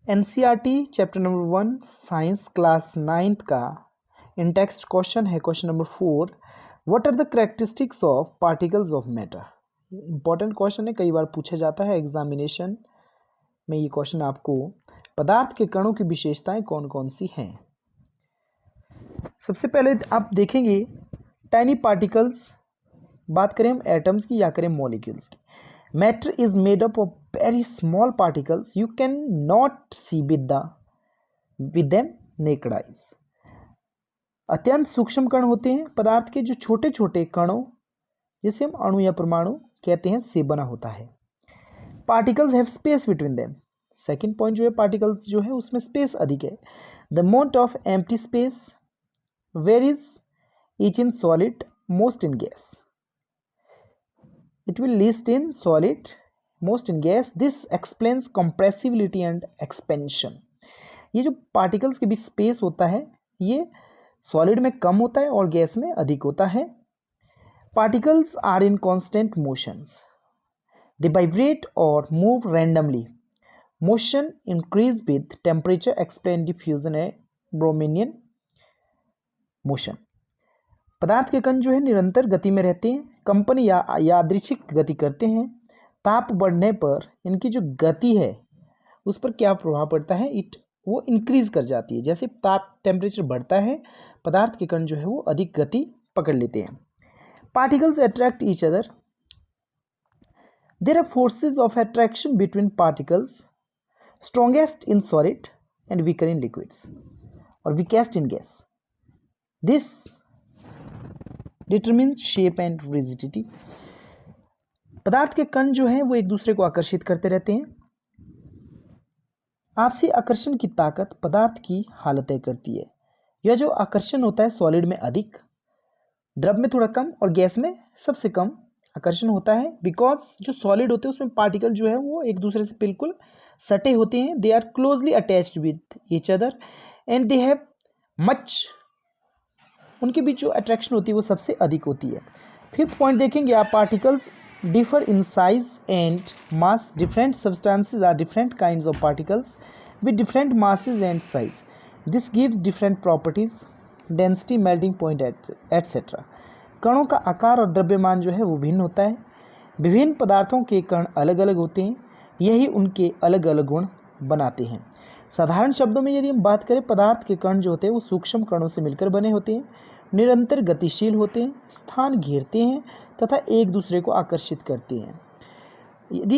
NCERT chapter number 1 science class 9th का in text question है question number 4। What are the characteristics of particles of matter. Important question है, कई बार पूछा जाता है एग्जामिनेशन में ये क्वेश्चन आपको। पदार्थ के कणों की विशेषताएं कौन कौन सी हैं। सबसे पहले आप देखेंगे टाइनी पार्टिकल्स, बात करें हम एटम्स की या करें मॉलिक्यूल्स की। Matter is made up of very small particles you can not see with them naked eyes. अत्यंत सूक्ष्म कण होते हैं पदार्थ के, जो छोटे छोटे कणों जिसे हम अणु या परमाणु कहते हैं से बना होता है। Particles have space between them. Second point जो है, पार्टिकल्स जो है उसमें स्पेस अधिक है। The amount of empty space varies each in solid most in gas. It will least in solid, most in gas. This explains compressibility and expansion. ये जो particles के बीच स्पेस होता है ये सॉलिड में कम होता है और गैस में अधिक होता है। Particles are in constant motions, they vibrate और move randomly. Motion increase with temperature, explain diffusion and Brownian motion. पदार्थ के कण जो है निरंतर गति में रहते हैं, कंपन या यादृच्छिक गति करते हैं। ताप बढ़ने पर इनकी जो गति है उस पर क्या प्रभाव पड़ता है, वो इंक्रीज कर जाती है। जैसे टेम्परेचर बढ़ता है पदार्थ के कण जो है वो अधिक गति पकड़ लेते हैं। Particles attract each other. There are forces of attraction between particles, strongest in solid and weaker in liquids और weakest in gas. This determines shape and rigidity. पदार्थ के कण जो हैं वो एक दूसरे को आकर्षित करते रहते हैं। आपसी आकर्षण की ताकत पदार्थ की हालत तय करती है। यह जो आकर्षण होता है सॉलिड में अधिक, द्रव में थोड़ा कम और गैस में सबसे कम आकर्षण होता है। बिकॉज जो सॉलिड होते हैं उसमें पार्टिकल जो है वो एक दूसरे से बिल्कुल सटे होते हैं। They are closely attached with each other and they have much, उनके बीच जो अट्रैक्शन होती है वो सबसे अधिक होती है। फिफ्थ पॉइंट देखेंगे आप, particles differ in size and mass. Different substances are different kinds of particles with different masses and size. This gives different properties, density, melting point etcetera. कणों का आकार और द्रव्यमान जो है वो भिन्न होता है। विभिन्न पदार्थों के कण अलग अलग होते हैं, यही उनके अलग अलग गुण बनाते हैं। साधारण शब्दों में यदि हम बात करें, पदार्थ के कण जो होते हैं वो सूक्ष्म कणों से मिलकर बने होते हैं, निरंतर गतिशील होते हैं, स्थान घेरते हैं तथा एक दूसरे को आकर्षित करते हैं। यदि